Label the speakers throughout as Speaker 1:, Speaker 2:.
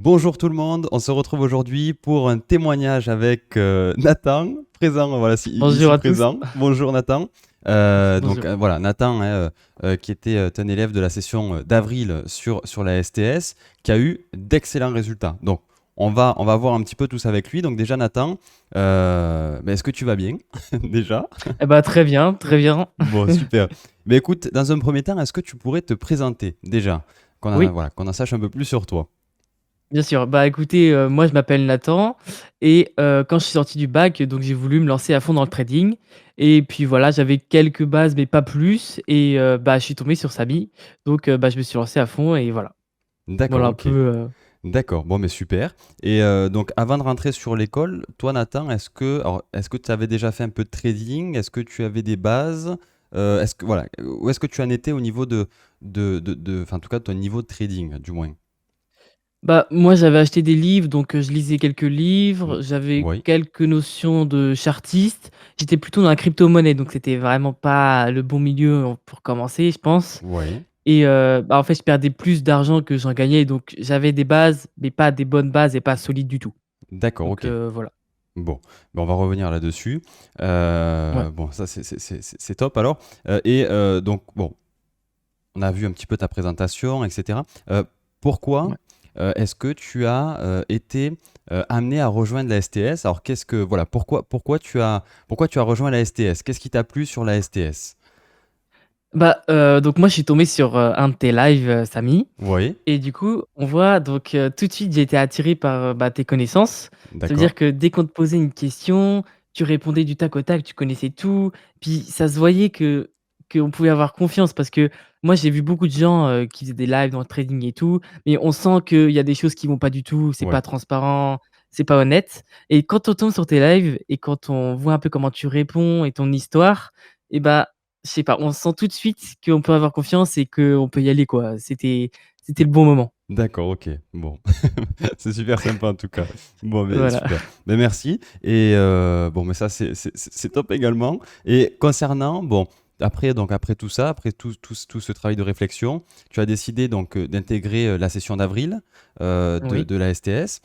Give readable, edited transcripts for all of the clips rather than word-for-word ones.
Speaker 1: Bonjour tout le monde, on se retrouve aujourd'hui pour un témoignage avec Nathan, présent, voilà,
Speaker 2: Bonjour
Speaker 1: ici
Speaker 2: à tous.
Speaker 1: présent. Bonjour Nathan.
Speaker 2: Bonjour.
Speaker 1: Voilà, Nathan, hein, qui était un élève de la session d'avril sur la STS, qui a eu d'excellents résultats. Donc, on va voir un petit peu tout ça avec lui. Donc déjà Nathan, est-ce que tu vas bien déjà?
Speaker 2: Eh ben, très bien, très bien.
Speaker 1: Bon, super. Mais écoute, dans un premier temps, est-ce que tu pourrais te présenter déjà,
Speaker 2: Oui,
Speaker 1: voilà, qu'on en sache un peu plus sur toi?
Speaker 2: bien sûr. Bah, écoutez, moi, je m'appelle Nathan et quand je suis sorti du bac, donc j'ai voulu me lancer à fond dans le trading et puis voilà, j'avais quelques bases mais pas plus et bah, je suis tombé sur Samy donc bah, je me suis lancé à fond et voilà.
Speaker 1: D'accord,
Speaker 2: Voilà un
Speaker 1: ok.
Speaker 2: peu,
Speaker 1: D'accord, bon, mais super. Et donc, avant de rentrer sur l'école, toi, Nathan, est-ce que tu avais déjà fait un peu de trading? Est-ce que tu avais des bases? Voilà, où est-ce que tu en étais au niveau enfin, en tout cas, ton niveau de trading, du moins?
Speaker 2: bah, moi, j'avais acheté des livres donc je lisais quelques
Speaker 1: Mm.
Speaker 2: livres, j'avais
Speaker 1: Oui,
Speaker 2: quelques notions de chartiste. J'étais plutôt dans la crypto-monnaie donc c'était vraiment pas le bon milieu pour commencer, je pense.
Speaker 1: oui.
Speaker 2: Et bah, en fait, je perdais plus d'argent que j'en gagnais, donc j'avais des bases, mais pas des bonnes bases et pas solides du tout.
Speaker 1: D'accord,
Speaker 2: Donc
Speaker 1: ok.
Speaker 2: voilà.
Speaker 1: Bon, ben, on va revenir là-dessus.
Speaker 2: Ouais,
Speaker 1: Bon, ça, c'est top alors. Donc, bon, on a vu un petit peu ta présentation, etc. Pourquoi
Speaker 2: ouais.
Speaker 1: est-ce que tu as été amené à rejoindre la STS? Alors, voilà, pourquoi tu as rejoint la STS? Qu'est-ce qui t'a plu sur la STS?
Speaker 2: Bah, donc moi, je suis tombé sur, un de tes lives, Samy
Speaker 1: Oui,
Speaker 2: et du coup, on voit donc tout de suite, j'ai été attiré par, bah, tes connaissances. Ça veut
Speaker 1: d'accord.
Speaker 2: dire que dès qu'on te posait une question, tu répondais du tac au tac, tu connaissais tout. Puis ça se voyait que qu'on pouvait avoir confiance parce que moi, j'ai vu beaucoup de gens, qui faisaient des lives dans le trading et tout, mais on sent qu'il y a des choses qui vont pas du tout, c'est
Speaker 1: Oui,
Speaker 2: pas transparent, c'est pas honnête et quand on tombe sur tes lives et quand on voit un peu comment tu réponds et ton histoire et bah, je sais pas, on sent tout de suite qu'on peut avoir confiance et qu'on peut y aller, quoi. C'était le bon moment.
Speaker 1: d'accord, ok. Bon, c'est super sympa en tout cas. Bon, mais
Speaker 2: Voilà.
Speaker 1: super. Mais merci. Et bon, mais ça, c'est top également. Et concernant, bon, après tout ça, après tout ce travail de réflexion, tu as décidé donc d'intégrer la session d'avril
Speaker 2: Oui,
Speaker 1: de la STS.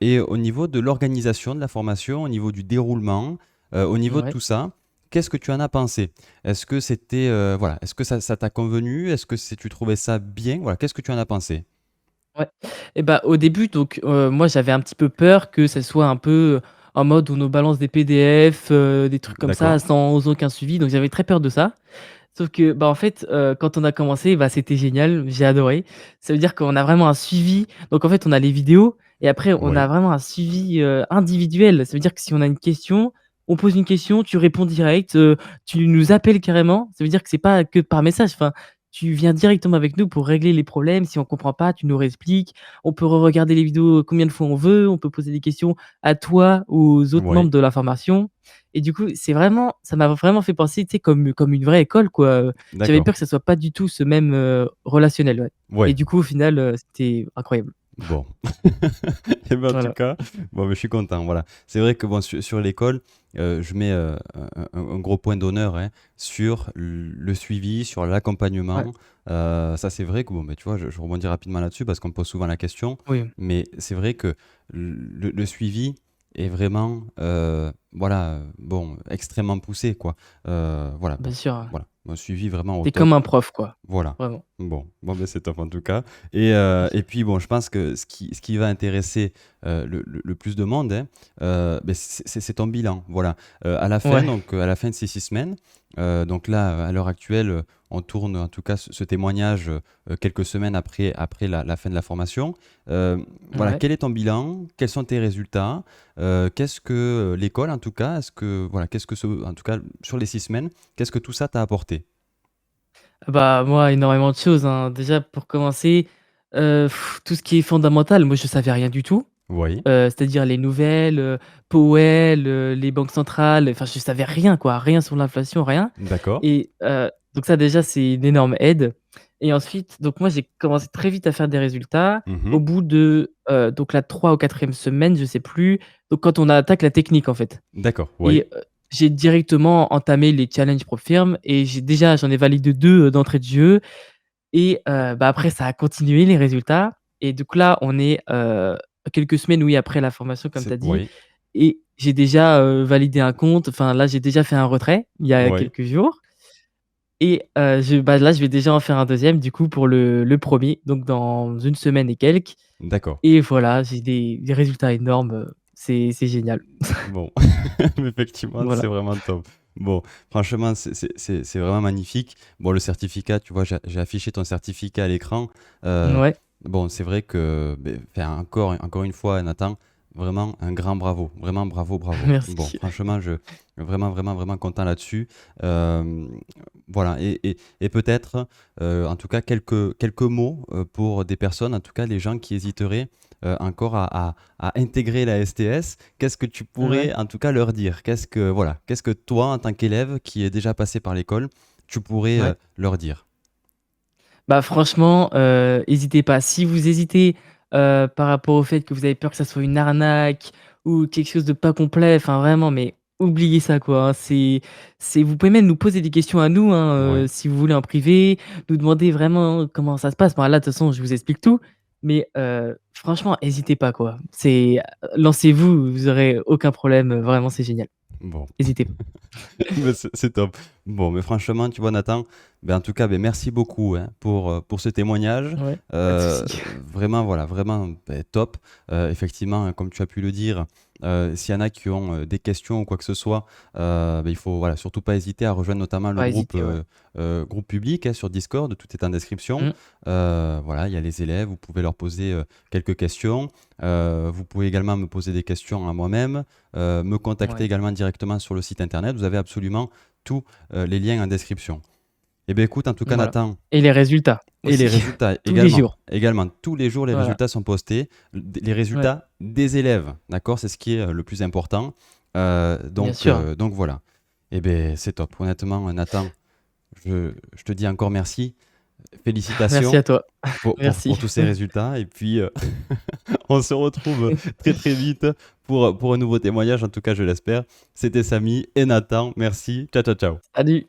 Speaker 1: Et au niveau de l'organisation de la formation, au niveau du déroulement, au niveau de
Speaker 2: ouais.
Speaker 1: tout ça, qu'est-ce que tu en as pensé? Est-ce que c'était, voilà, est-ce que ça t'a convenu? Est-ce que tu trouvais ça bien? Voilà, qu'est-ce que tu en as pensé?
Speaker 2: Ouais et bah, au début donc moi j'avais un petit peu peur que ça soit un peu, en mode on nous balance des PDF, des trucs comme ça
Speaker 1: D'accord.
Speaker 2: sans aucun suivi donc j'avais très peur de ça. Sauf que, bah, en fait, quand on a commencé, bah, c'était génial, j'ai adoré. Ça veut dire qu'on a vraiment un suivi donc en fait, on a les vidéos et après on a
Speaker 1: Oui,
Speaker 2: vraiment un suivi, individuel. Ça veut dire que si on a une question, on pose une question, tu réponds direct, tu nous appelles carrément. Ça veut dire que c'est pas que par message, enfin, tu viens directement avec nous pour régler les problèmes. Si on comprend pas, tu nous réexpliques. On peut regarder les vidéos combien de fois on veut, on peut poser des questions à toi ou aux autres
Speaker 1: oui,
Speaker 2: membres de la formation et du coup, c'est vraiment ça m'a vraiment fait penser, tu sais, comme une vraie école, quoi, j'avais
Speaker 1: d'accord.
Speaker 2: peur que ça soit pas du tout ce même, relationnel, ouais et
Speaker 1: Oui,
Speaker 2: du coup, au final, c'était incroyable.
Speaker 1: bon. Et ben, en tout
Speaker 2: Voilà.
Speaker 1: cas, bon, mais je suis content, voilà. C'est vrai que bon, sur l'école, je mets un gros point d'honneur hein, sur le suivi, sur
Speaker 2: Ouais,
Speaker 1: l'accompagnement. Ça, c'est vrai que, bon, mais tu vois, je rebondis rapidement là-dessus parce qu'on me pose souvent la question,
Speaker 2: oui,
Speaker 1: mais c'est vrai que le suivi est vraiment, voilà, bon, extrêmement poussé, quoi. Voilà,
Speaker 2: bien
Speaker 1: bon,
Speaker 2: sûr,
Speaker 1: voilà, un suivi vraiment au
Speaker 2: tu comme
Speaker 1: top.
Speaker 2: un prof, quoi,
Speaker 1: Voilà.
Speaker 2: vraiment.
Speaker 1: Bon, ben c'est top en tout cas. Et puis bon, je pense que ce qui va intéresser le plus de monde, hein, ben, c'est ton bilan. Voilà. À la fin,
Speaker 2: Ouais,
Speaker 1: donc à la fin de ces 6 semaines, donc là, à l'heure actuelle, on tourne en tout cas ce témoignage quelques semaines après la fin de la formation. Euh, voilà,
Speaker 2: ouais.
Speaker 1: quel est ton bilan? Quels sont tes résultats? Qu'est-ce que l'école, en tout cas, voilà, en tout cas, sur les 6 semaines, qu'est-ce que tout ça t'a apporté?
Speaker 2: Bah, moi, énormément de choses, hein. Déjà, pour commencer, tout ce qui est fondamental, moi, je savais rien du tout,
Speaker 1: Oui,
Speaker 2: c'est-à-dire les nouvelles, Powell, les banques centrales, enfin, je savais rien, quoi, rien sur l'inflation, rien
Speaker 1: d'accord.
Speaker 2: et donc ça, déjà, c'est une énorme aide et ensuite, donc moi, j'ai commencé très vite à faire des résultats. Au
Speaker 1: Mhm.
Speaker 2: bout de, donc la 3 ou 4e semaine, je sais plus, donc quand on attaque la technique, en fait
Speaker 1: D'accord, oui.
Speaker 2: et j'ai directement entamé les challenges ProFirm et j'en ai validé 2 d'entrée de jeu et bah, après ça a continué les résultats et donc là, on est, quelques semaines, oui, après la formation comme tu
Speaker 1: C'est
Speaker 2: as dit
Speaker 1: oui,
Speaker 2: et j'ai déjà, validé un compte. Enfin là, j'ai déjà fait un retrait, il y a
Speaker 1: oui,
Speaker 2: quelques jours et là, je vais déjà en faire un deuxième du coup pour le 1er, donc dans une semaine et quelques
Speaker 1: d'accord.
Speaker 2: et voilà, j'ai des résultats énormes, c'est génial.
Speaker 1: Bon, effectivement, c'est
Speaker 2: Voilà.
Speaker 1: vraiment top. Bon, franchement, c'est vraiment magnifique. Bon, le certificat, tu vois, j'ai affiché ton certificat à l'écran. Euh,
Speaker 2: Ouais,
Speaker 1: bon, c'est vrai que, ben, enfin, encore une fois, Nathan, vraiment un grand bravo. Vraiment bravo, bravo. Bon,
Speaker 2: merci.
Speaker 1: franchement, je vraiment, vraiment, vraiment content là-dessus. Euh, voilà, et peut-être, en tout cas, quelques mots pour des personnes, en tout cas, les gens qui hésiteraient encore à intégrer la STS. Qu'est-ce que tu
Speaker 2: Ouais.
Speaker 1: pourrais en tout cas leur dire? Qu'est-ce que toi, en tant qu'élève qui est déjà passé par l'école, tu pourrais
Speaker 2: Ouais.
Speaker 1: leur dire?
Speaker 2: Bah, franchement, hésitez pas. Si vous hésitez, par rapport au fait que vous avez peur que ça soit une arnaque ou quelque chose de pas complet, enfin vraiment, mais oubliez ça quoi, hein. C'est vous pouvez même nous poser des questions à nous, hein,
Speaker 1: Ouais.
Speaker 2: si vous voulez en privé, nous demander vraiment comment ça se passe. Bon là, de toute façon, je vous explique tout, mais franchement, hésitez pas quoi. Lancez-vous, vous aurez aucun problème, vraiment c'est génial.
Speaker 1: Bon.
Speaker 2: Hésitez pas.
Speaker 1: Mais c'est top. Bon, mais franchement, tu vois, Nathan, ben, en tout cas, ben, merci beaucoup hein, pour ce témoignage.
Speaker 2: Ouais, pas de souci.
Speaker 1: Vraiment, voilà, vraiment ben, top. Effectivement, comme tu as pu le dire, s'il y en a qui ont des questions ou quoi que ce soit, ben, il faut voilà, surtout pas hésiter à rejoindre notamment le
Speaker 2: Pas
Speaker 1: groupe,
Speaker 2: hésiter, ouais.
Speaker 1: groupe public hein, sur Discord. Tout est en description.
Speaker 2: Mmh.
Speaker 1: Voilà, il y a les élèves, vous pouvez leur poser quelques questions. Vous pouvez également me poser des questions à moi-même, me contacter
Speaker 2: Ouais,
Speaker 1: également directement sur le site internet. Vous avez absolument tous les liens en description. Eh bien, écoute, en tout cas,
Speaker 2: voilà
Speaker 1: Nathan,
Speaker 2: et les résultats
Speaker 1: et les
Speaker 2: aussi,
Speaker 1: résultats
Speaker 2: tous les
Speaker 1: également,
Speaker 2: jours.
Speaker 1: également, tous les jours, les
Speaker 2: Voilà,
Speaker 1: résultats sont postés, les
Speaker 2: ouais,
Speaker 1: résultats des élèves, d'accord? C'est ce qui est le plus important.
Speaker 2: bien sûr.
Speaker 1: Donc voilà. Eh bien, c'est top. Honnêtement, Nathan, je te dis encore merci.
Speaker 2: Merci
Speaker 1: Félicitations
Speaker 2: à toi.
Speaker 1: pour
Speaker 2: Merci.
Speaker 1: tous ces résultats. Et puis, on se retrouve très très vite pour un nouveau témoignage, en tout cas, je l'espère. C'était Samy et Nathan. Merci. Ciao, ciao, ciao.
Speaker 2: Salut.